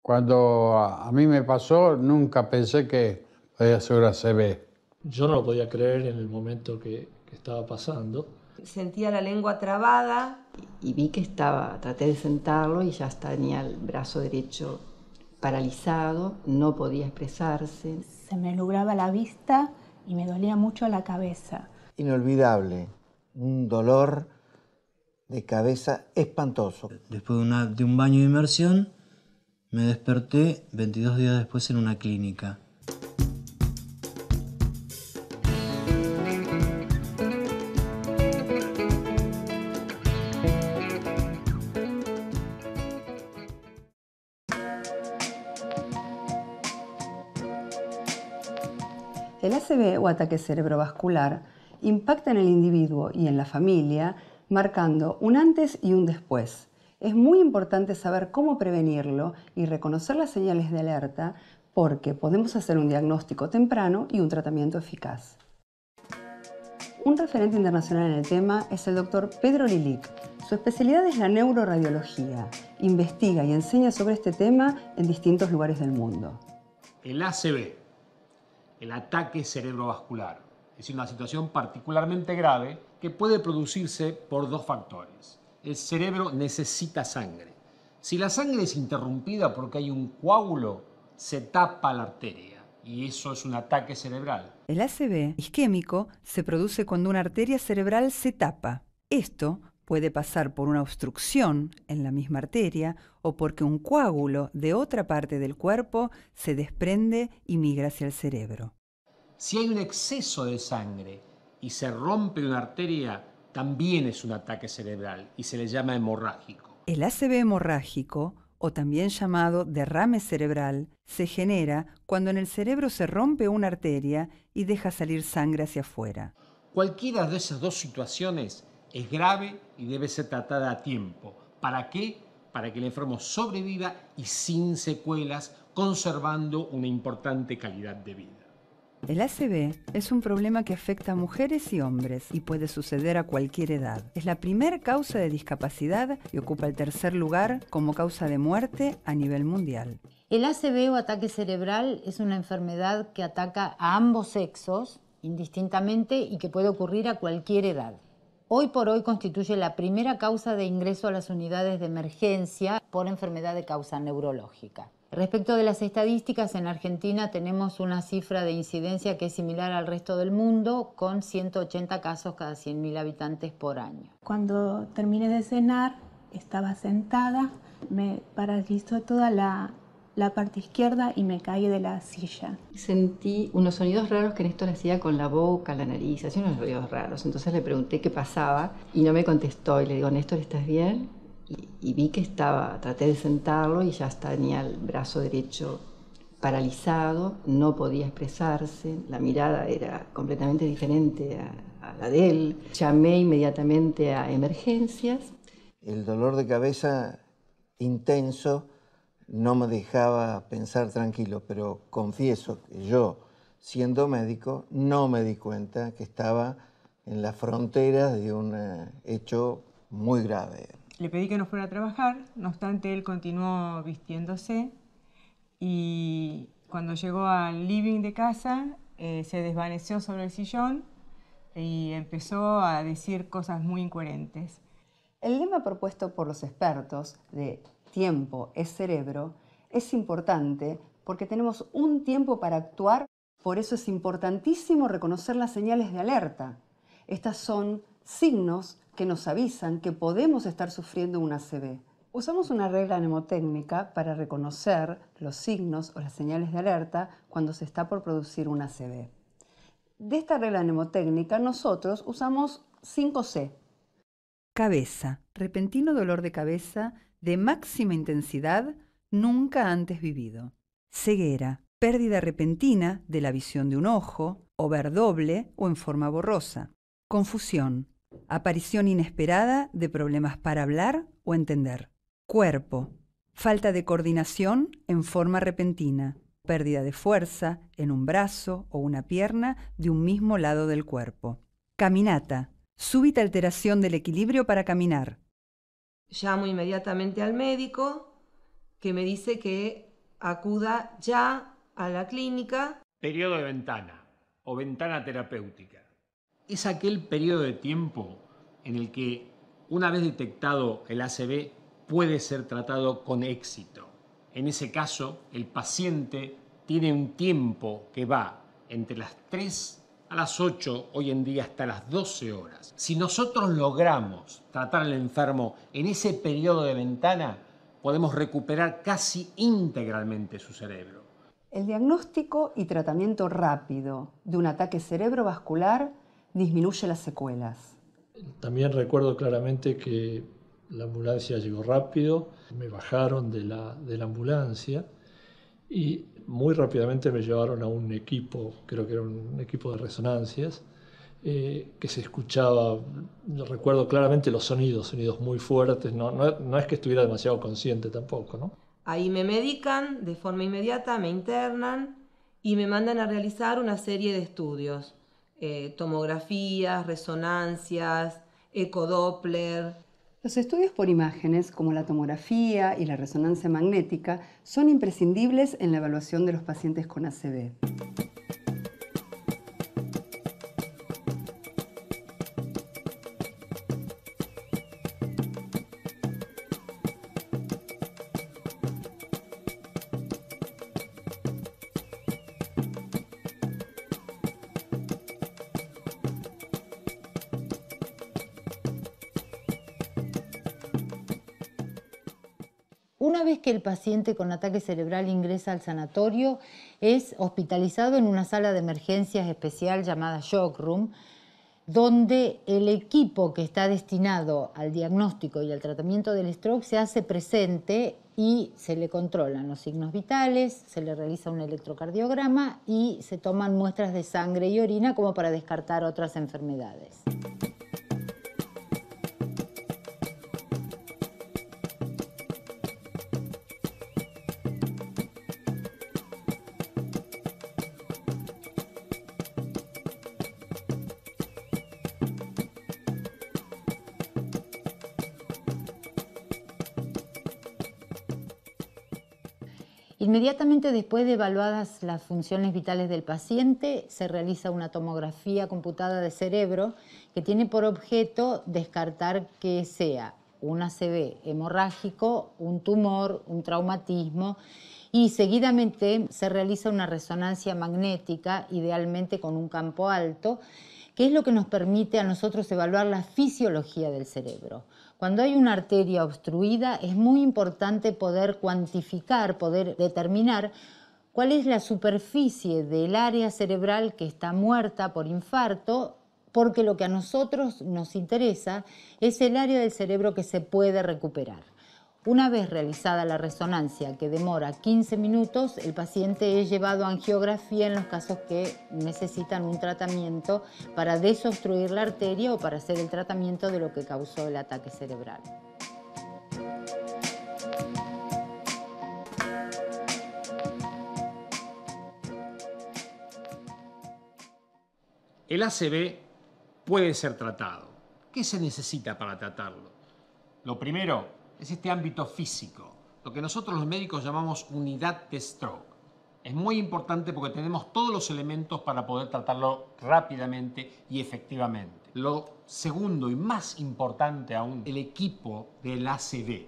Cuando a mí me pasó, nunca pensé que podía ser una ACV. Yo no lo podía creer en el momento que estaba pasando. Sentía la lengua trabada. Y vi que traté de sentarlo y ya tenía el brazo derecho paralizado, no podía expresarse. Se me nublaba la vista y me dolía mucho la cabeza. Inolvidable, un dolor de cabeza espantoso. Después de un baño de inmersión, me desperté 22 días después en una clínica. El ACV o ataque cerebrovascular impacta en el individuo y en la familia, marcando un antes y un después. Es muy importante saber cómo prevenirlo y reconocer las señales de alerta porque podemos hacer un diagnóstico temprano y un tratamiento eficaz. Un referente internacional en el tema es el Dr. Pedro Lilic. Su especialidad es la neuroradiología. Investiga y enseña sobre este tema en distintos lugares del mundo. El ACV, el ataque cerebrovascular, es una situación particularmente grave que puede producirse por dos factores. El cerebro necesita sangre. Si la sangre es interrumpida porque hay un coágulo, se tapa la arteria y eso es un ataque cerebral. El ACV isquémico se produce cuando una arteria cerebral se tapa. Esto puede pasar por una obstrucción en la misma arteria o porque un coágulo de otra parte del cuerpo se desprende y migra hacia el cerebro. Si hay un exceso de sangre y se rompe una arteria, también es un ataque cerebral y se le llama hemorrágico. El ACV hemorrágico, o también llamado derrame cerebral, se genera cuando en el cerebro se rompe una arteria y deja salir sangre hacia afuera. Cualquiera de esas dos situaciones es grave y debe ser tratada a tiempo. ¿Para qué? Para que el enfermo sobreviva y sin secuelas, conservando una importante calidad de vida. El ACV es un problema que afecta a mujeres y hombres y puede suceder a cualquier edad. Es la primera causa de discapacidad y ocupa el tercer lugar como causa de muerte a nivel mundial. El ACV o ataque cerebral es una enfermedad que ataca a ambos sexos indistintamente y que puede ocurrir a cualquier edad. Hoy por hoy constituye la primera causa de ingreso a las unidades de emergencia por enfermedad de causa neurológica. Respecto de las estadísticas, en Argentina tenemos una cifra de incidencia que es similar al resto del mundo, con 180 casos cada 100.000 habitantes por año. Cuando terminé de cenar, estaba sentada, me paralizó toda la parte izquierda y me caí de la silla. Sentí unos sonidos raros que Néstor hacía con la boca, la nariz, hacía unos sonidos raros. Entonces le pregunté qué pasaba y no me contestó. Y le digo, Néstor, ¿estás bien? Y vi que traté de sentarlo y ya tenía el brazo derecho paralizado, no podía expresarse, la mirada era completamente diferente a la de él. Llamé inmediatamente a emergencias. El dolor de cabeza intenso no me dejaba pensar tranquilo, pero confieso que yo, siendo médico, no me di cuenta que estaba en la frontera de un hecho muy grave. Le pedí que no fuera a trabajar, no obstante él continuó vistiéndose y cuando llegó al living de casa se desvaneció sobre el sillón y empezó a decir cosas muy incoherentes. El lema propuesto por los expertos de tiempo es cerebro es importante porque tenemos un tiempo para actuar, por eso es importantísimo reconocer las señales de alerta. Estas son signos que nos avisan que podemos estar sufriendo un ACV. Usamos una regla mnemotécnica para reconocer los signos o las señales de alerta cuando se está por producir un ACV. De esta regla mnemotécnica nosotros usamos 5C. Cabeza, repentino dolor de cabeza de máxima intensidad nunca antes vivido. Ceguera, pérdida repentina de la visión de un ojo, o ver doble o en forma borrosa. Confusión, aparición inesperada de problemas para hablar o entender. Cuerpo, falta de coordinación en forma repentina, pérdida de fuerza en un brazo o una pierna de un mismo lado del cuerpo. Caminata, súbita alteración del equilibrio para caminar. Llamo inmediatamente al médico que me dice que acuda ya a la clínica. Periodo de ventana o ventana terapéutica. Es aquel periodo de tiempo en el que, una vez detectado el ACV, puede ser tratado con éxito. En ese caso, el paciente tiene un tiempo que va entre las 3 a las 8, hoy en día hasta las 12 horas. Si nosotros logramos tratar al enfermo en ese periodo de ventana, podemos recuperar casi integralmente su cerebro. El diagnóstico y tratamiento rápido de un ataque cerebrovascular disminuye las secuelas. También recuerdo claramente que la ambulancia llegó rápido, me bajaron de la ambulancia y muy rápidamente me llevaron a un equipo, creo que era un equipo de resonancias, que se escuchaba, recuerdo claramente los sonidos muy fuertes, no es que estuviera demasiado consciente tampoco, ¿no? Ahí me medican de forma inmediata, me internan y me mandan a realizar una serie de estudios. Tomografías, resonancias, ecodoppler. Los estudios por imágenes, como la tomografía y la resonancia magnética, son imprescindibles en la evaluación de los pacientes con ACV. Una vez que el paciente con ataque cerebral ingresa al sanatorio, es hospitalizado en una sala de emergencias especial llamada Shock Room, donde el equipo que está destinado al diagnóstico y al tratamiento del stroke se hace presente y se le controlan los signos vitales, se le realiza un electrocardiograma y se toman muestras de sangre y orina como para descartar otras enfermedades. Inmediatamente después de evaluadas las funciones vitales del paciente, se realiza una tomografía computada de cerebro que tiene por objeto descartar que sea un ACV hemorrágico, un tumor, un traumatismo, y seguidamente se realiza una resonancia magnética, idealmente con un campo alto, que es lo que nos permite a nosotros evaluar la fisiología del cerebro. Cuando hay una arteria obstruida es muy importante poder cuantificar, poder determinar cuál es la superficie del área cerebral que está muerta por infarto, porque lo que a nosotros nos interesa es el área del cerebro que se puede recuperar. Una vez realizada la resonancia, que demora 15 minutos, el paciente es llevado a angiografía en los casos que necesitan un tratamiento para desobstruir la arteria o para hacer el tratamiento de lo que causó el ataque cerebral. El ACV puede ser tratado. ¿Qué se necesita para tratarlo? Lo primero es este ámbito físico, lo que nosotros los médicos llamamos unidad de stroke. Es muy importante porque tenemos todos los elementos para poder tratarlo rápidamente y efectivamente. Lo segundo y más importante aún, el equipo del ACV.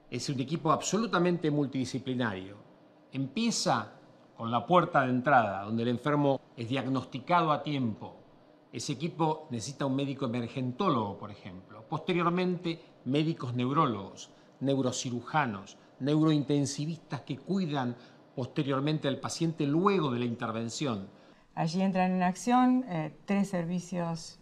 Es un equipo absolutamente multidisciplinario. Empieza con la puerta de entrada, donde el enfermo es diagnosticado a tiempo. Ese equipo necesita un médico emergentólogo, por ejemplo. Posteriormente, médicos neurólogos, neurocirujanos, neurointensivistas que cuidan posteriormente al paciente luego de la intervención. Allí entran en acción 3 servicios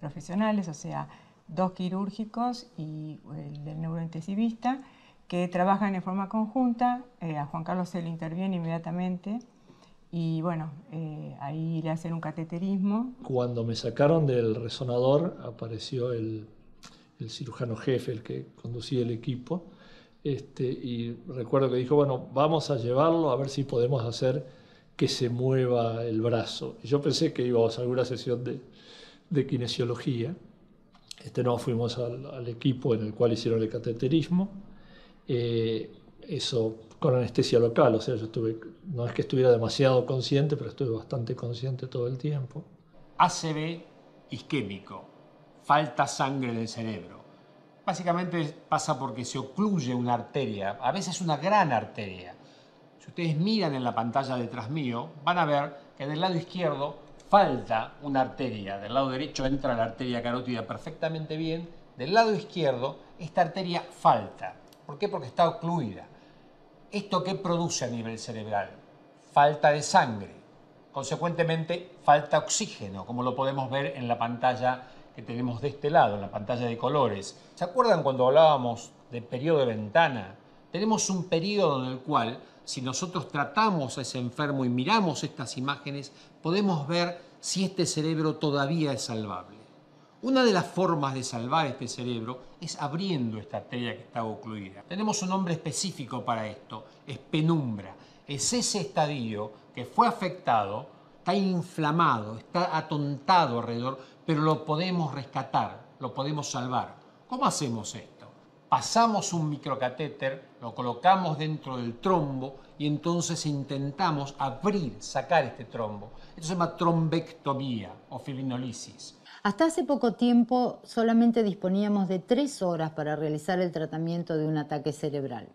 profesionales, o sea, 2 quirúrgicos y el del neurointensivista, que trabajan en forma conjunta. A Juan Carlos se le interviene inmediatamente y bueno, ahí le hacen un cateterismo. Cuando me sacaron del resonador apareció el cirujano jefe, el que conducía el equipo, y recuerdo que dijo, bueno, vamos a llevarlo a ver si podemos hacer que se mueva el brazo. Y yo pensé que íbamos a alguna sesión de kinesiología. No, fuimos al equipo en el cual hicieron el cateterismo. eso con anestesia local, o sea, no es que estuviera demasiado consciente, pero estuve bastante consciente todo el tiempo. ACV isquémico, falta sangre en el cerebro. Básicamente pasa porque se ocluye una arteria, a veces una gran arteria. Si ustedes miran en la pantalla detrás mío, van a ver que del lado izquierdo falta una arteria, del lado derecho entra la arteria carótida perfectamente bien, del lado izquierdo esta arteria falta. ¿Por qué? Porque está ocluida. ¿Esto qué produce a nivel cerebral? Falta de sangre. Consecuentemente, falta oxígeno, como lo podemos ver en la pantalla que tenemos de este lado, en la pantalla de colores. ¿Se acuerdan cuando hablábamos de periodo de ventana? Tenemos un periodo en el cual, si nosotros tratamos a ese enfermo y miramos estas imágenes, podemos ver si este cerebro todavía es salvable. Una de las formas de salvar este cerebro es abriendo esta arteria que está ocluida. Tenemos un nombre específico para esto, es penumbra. Es ese estadio que fue afectado, está inflamado, está atontado alrededor, pero lo podemos rescatar, lo podemos salvar. ¿Cómo hacemos esto? Pasamos un microcatéter, lo colocamos dentro del trombo y entonces intentamos abrir, sacar este trombo. Esto se llama trombectomía o fibrinolisis. Hasta hace poco tiempo solamente disponíamos de 3 horas para realizar el tratamiento de un ataque cerebral.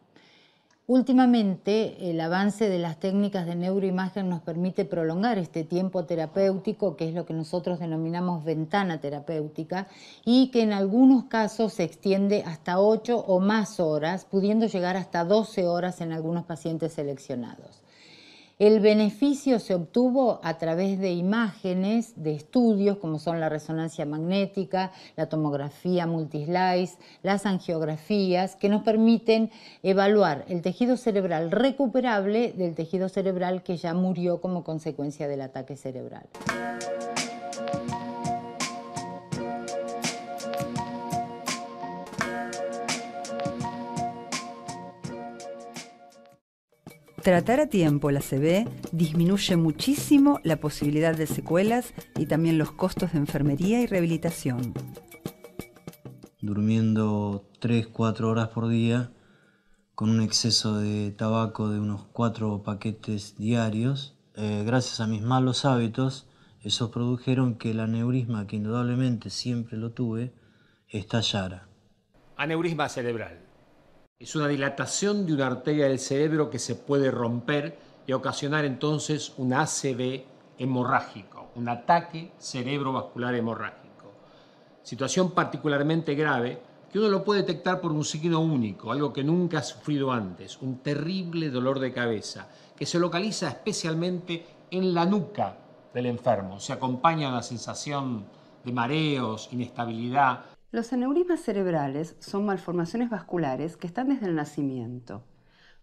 Últimamente, el avance de las técnicas de neuroimagen nos permite prolongar este tiempo terapéutico, que es lo que nosotros denominamos ventana terapéutica, y que en algunos casos se extiende hasta 8 o más horas, pudiendo llegar hasta 12 horas en algunos pacientes seleccionados. El beneficio se obtuvo a través de imágenes, de estudios como son la resonancia magnética, la tomografía multislice, las angiografías, que nos permiten evaluar el tejido cerebral recuperable del tejido cerebral que ya murió como consecuencia del ataque cerebral. Tratar a tiempo la ACV disminuye muchísimo la posibilidad de secuelas y también los costos de enfermería y rehabilitación. Durmiendo 3-4 horas por día, con un exceso de tabaco de unos 4 paquetes diarios, gracias a mis malos hábitos, esos produjeron que el aneurisma, que indudablemente siempre lo tuve, estallara. Aneurisma cerebral. Es una dilatación de una arteria del cerebro que se puede romper y ocasionar entonces un ACV hemorrágico, un ataque cerebrovascular hemorrágico. Situación particularmente grave que uno lo puede detectar por un signo único, algo que nunca ha sufrido antes, un terrible dolor de cabeza que se localiza especialmente en la nuca del enfermo. Se acompaña una sensación de mareos, inestabilidad. Los aneurismas cerebrales son malformaciones vasculares que están desde el nacimiento.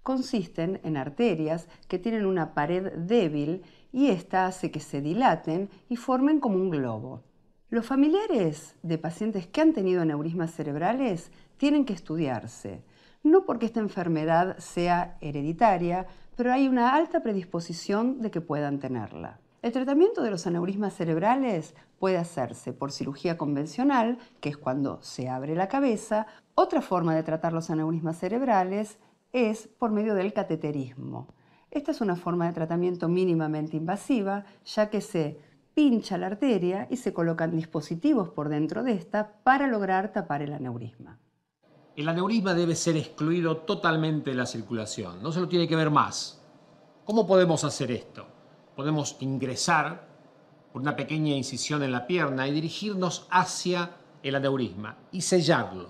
Consisten en arterias que tienen una pared débil y esta hace que se dilaten y formen como un globo. Los familiares de pacientes que han tenido aneurismas cerebrales tienen que estudiarse, no porque esta enfermedad sea hereditaria, pero hay una alta predisposición de que puedan tenerla. El tratamiento de los aneurismas cerebrales puede hacerse por cirugía convencional, que es cuando se abre la cabeza. Otra forma de tratar los aneurismas cerebrales es por medio del cateterismo. Esta es una forma de tratamiento mínimamente invasiva, ya que se pincha la arteria y se colocan dispositivos por dentro de esta para lograr tapar el aneurisma. El aneurisma debe ser excluido totalmente de la circulación, no se lo tiene que ver más. ¿Cómo podemos hacer esto? Podemos ingresar por una pequeña incisión en la pierna y dirigirnos hacia el aneurisma y sellarlo,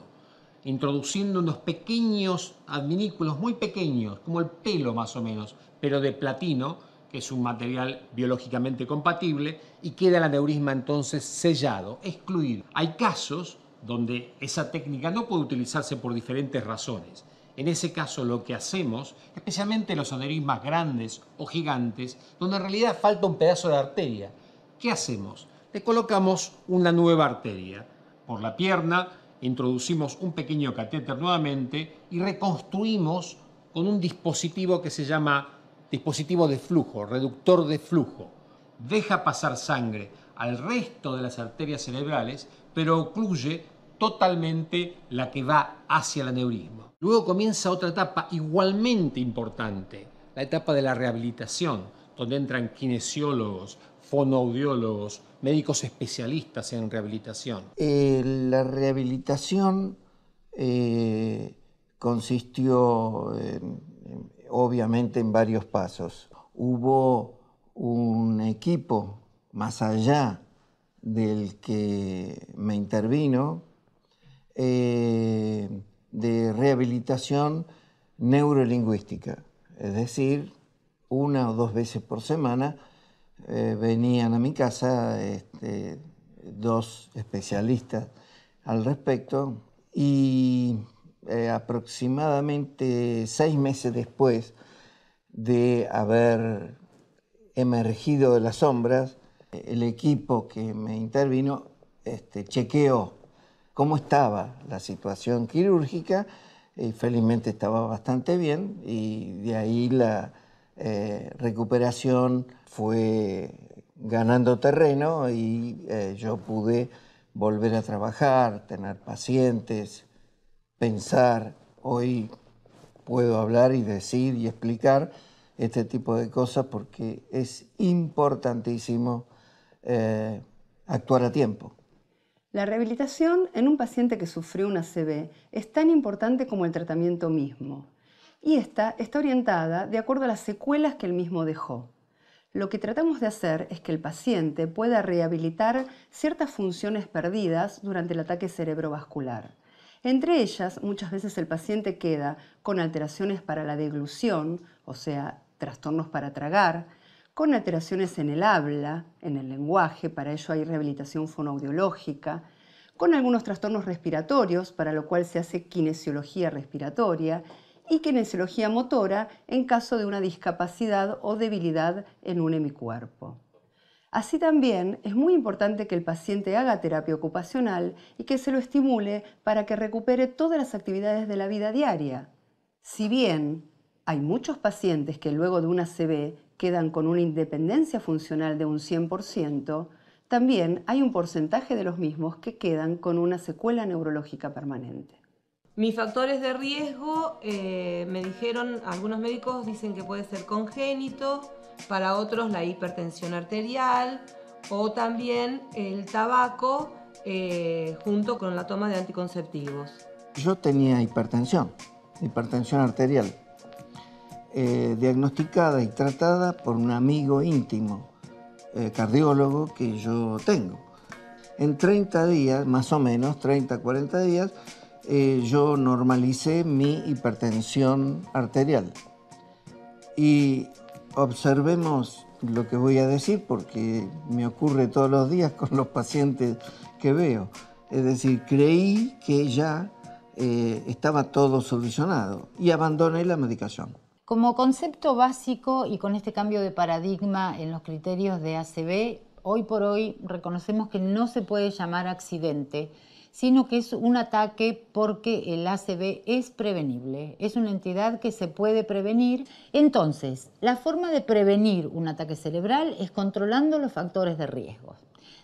introduciendo unos pequeños adminículos muy pequeños, como el pelo más o menos, pero de platino, que es un material biológicamente compatible, y queda el aneurisma entonces sellado, excluido. Hay casos donde esa técnica no puede utilizarse por diferentes razones. En ese caso lo que hacemos, especialmente los aneurismas grandes o gigantes, donde en realidad falta un pedazo de arteria, ¿qué hacemos? Le colocamos una nueva arteria por la pierna, introducimos un pequeño catéter nuevamente y reconstruimos con un dispositivo que se llama dispositivo de flujo, reductor de flujo. Deja pasar sangre al resto de las arterias cerebrales, pero ocluye totalmente la que va hacia el aneurisma. Luego comienza otra etapa igualmente importante, la etapa de la rehabilitación, donde entran kinesiólogos, fonoaudiólogos, médicos especialistas en rehabilitación. La rehabilitación consistió obviamente en varios pasos. Hubo un equipo más allá del que me intervino de rehabilitación neurolingüística, es decir, 1 o 2 veces por semana venían a mi casa 2 especialistas al respecto y aproximadamente 6 meses después de haber emergido de las sombras, el equipo que me intervino chequeó cómo estaba la situación quirúrgica y felizmente estaba bastante bien y de ahí la recuperación fue ganando terreno y yo pude volver a trabajar, tener pacientes, pensar. Hoy puedo hablar y decir y explicar este tipo de cosas porque es importantísimo actuar a tiempo. La rehabilitación en un paciente que sufrió una ACV es tan importante como el tratamiento mismo. Y esta está orientada de acuerdo a las secuelas que el mismo dejó. Lo que tratamos de hacer es que el paciente pueda rehabilitar ciertas funciones perdidas durante el ataque cerebrovascular. Entre ellas, muchas veces el paciente queda con alteraciones para la deglución, o sea, trastornos para tragar, con alteraciones en el habla, en el lenguaje, para ello hay rehabilitación fonoaudiológica, con algunos trastornos respiratorios, para lo cual se hace kinesiología respiratoria, y kinesiología motora en caso de una discapacidad o debilidad en un hemicuerpo. Así también es muy importante que el paciente haga terapia ocupacional y que se lo estimule para que recupere todas las actividades de la vida diaria. Si bien hay muchos pacientes que luego de una ACV quedan con una independencia funcional de un 100%, también hay un porcentaje de los mismos que quedan con una secuela neurológica permanente. Mis factores de riesgo, me dijeron, algunos médicos dicen que puede ser congénito, para otros la hipertensión arterial o también el tabaco junto con la toma de anticonceptivos. Yo tenía hipertensión arterial, diagnosticada y tratada por un amigo íntimo, cardiólogo que yo tengo. En 30 días, más o menos, 30, 40 días, yo normalicé mi hipertensión arterial. Y observemos lo que voy a decir porque me ocurre todos los días con los pacientes que veo. Es decir, creí que ya estaba todo solucionado y abandoné la medicación. Como concepto básico y con este cambio de paradigma en los criterios de ACV, hoy por hoy reconocemos que no se puede llamar accidente, sino que es un ataque porque el ACV es prevenible, es una entidad que se puede prevenir. Entonces, la forma de prevenir un ataque cerebral es controlando los factores de riesgo.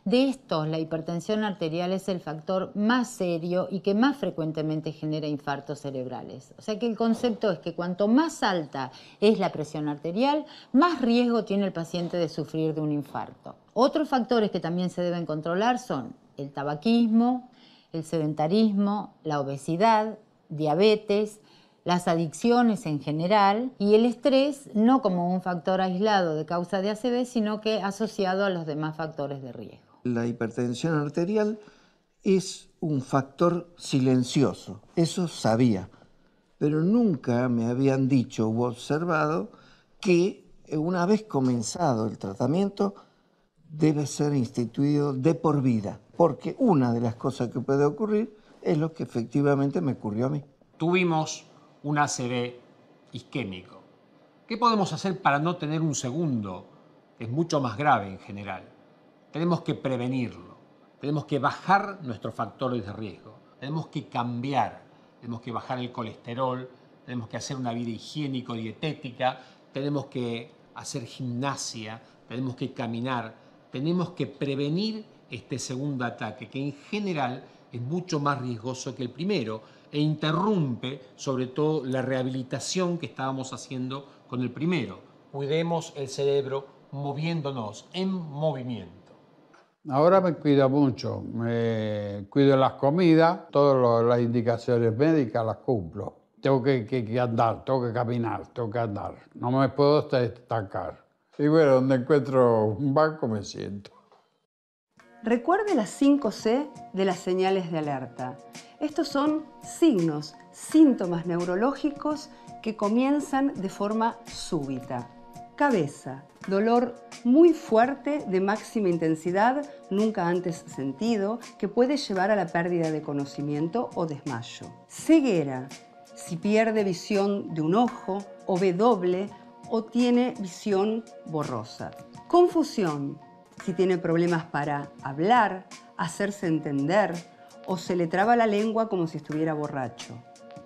De estos, la hipertensión arterial es el factor más serio y que más frecuentemente genera infartos cerebrales. O sea que el concepto es que cuanto más alta es la presión arterial, más riesgo tiene el paciente de sufrir de un infarto. Otros factores que también se deben controlar son el tabaquismo, el sedentarismo, la obesidad, diabetes, las adicciones en general y el estrés no como un factor aislado de causa de ACV, sino que asociado a los demás factores de riesgo. La hipertensión arterial es un factor silencioso, eso sabía, pero nunca me habían dicho u observado que una vez comenzado el tratamiento debe ser instituido de por vida, porque una de las cosas que puede ocurrir es lo que efectivamente me ocurrió a mí. Tuvimos un ACV isquémico. ¿Qué podemos hacer para no tener un segundo? Es mucho más grave en general. Tenemos que prevenirlo, tenemos que bajar nuestros factores de riesgo, tenemos que cambiar, tenemos que bajar el colesterol, tenemos que hacer una vida higiénico-dietética, tenemos que hacer gimnasia, tenemos que caminar, tenemos que prevenir este segundo ataque, que en general es mucho más riesgoso que el primero e interrumpe sobre todo la rehabilitación que estábamos haciendo con el primero. Cuidemos el cerebro moviéndonos, en movimiento. Ahora me cuido mucho, me cuido las comidas, todas las indicaciones médicas las cumplo. Tengo que andar, tengo que caminar, tengo que andar. No me puedo estancar. Y bueno, donde encuentro un banco me siento. Recuerde las 5C de las señales de alerta. Estos son signos, síntomas neurológicos que comienzan de forma súbita. Cabeza, dolor muy fuerte de máxima intensidad, nunca antes sentido, que puede llevar a la pérdida de conocimiento o desmayo. Ceguera, si pierde visión de un ojo o ve doble o tiene visión borrosa. Confusión, si tiene problemas para hablar, hacerse entender o se le traba la lengua como si estuviera borracho.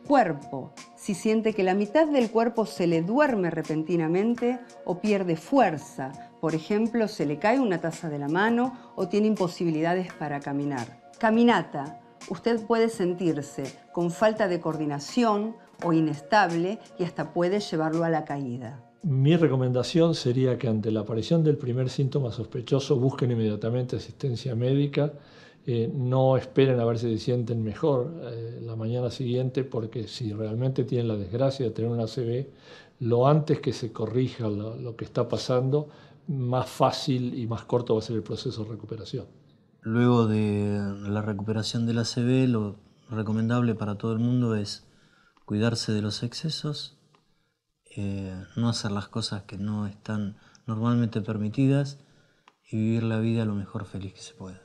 Cuerpo, si siente que la mitad del cuerpo se le duerme repentinamente o pierde fuerza, por ejemplo, se le cae una taza de la mano o tiene imposibilidades para caminar. Caminata, usted puede sentirse con falta de coordinación o inestable y hasta puede llevarlo a la caída. Mi recomendación sería que ante la aparición del primer síntoma sospechoso busquen inmediatamente asistencia médica. No esperen a ver si se sienten mejor la mañana siguiente, porque si realmente tienen la desgracia de tener una ACV, lo antes que se corrija lo que está pasando, más fácil y más corto va a ser el proceso de recuperación. Luego de la recuperación de la ACV, lo recomendable para todo el mundo es cuidarse de los excesos, no hacer las cosas que no están normalmente permitidas y vivir la vida lo mejor feliz que se pueda.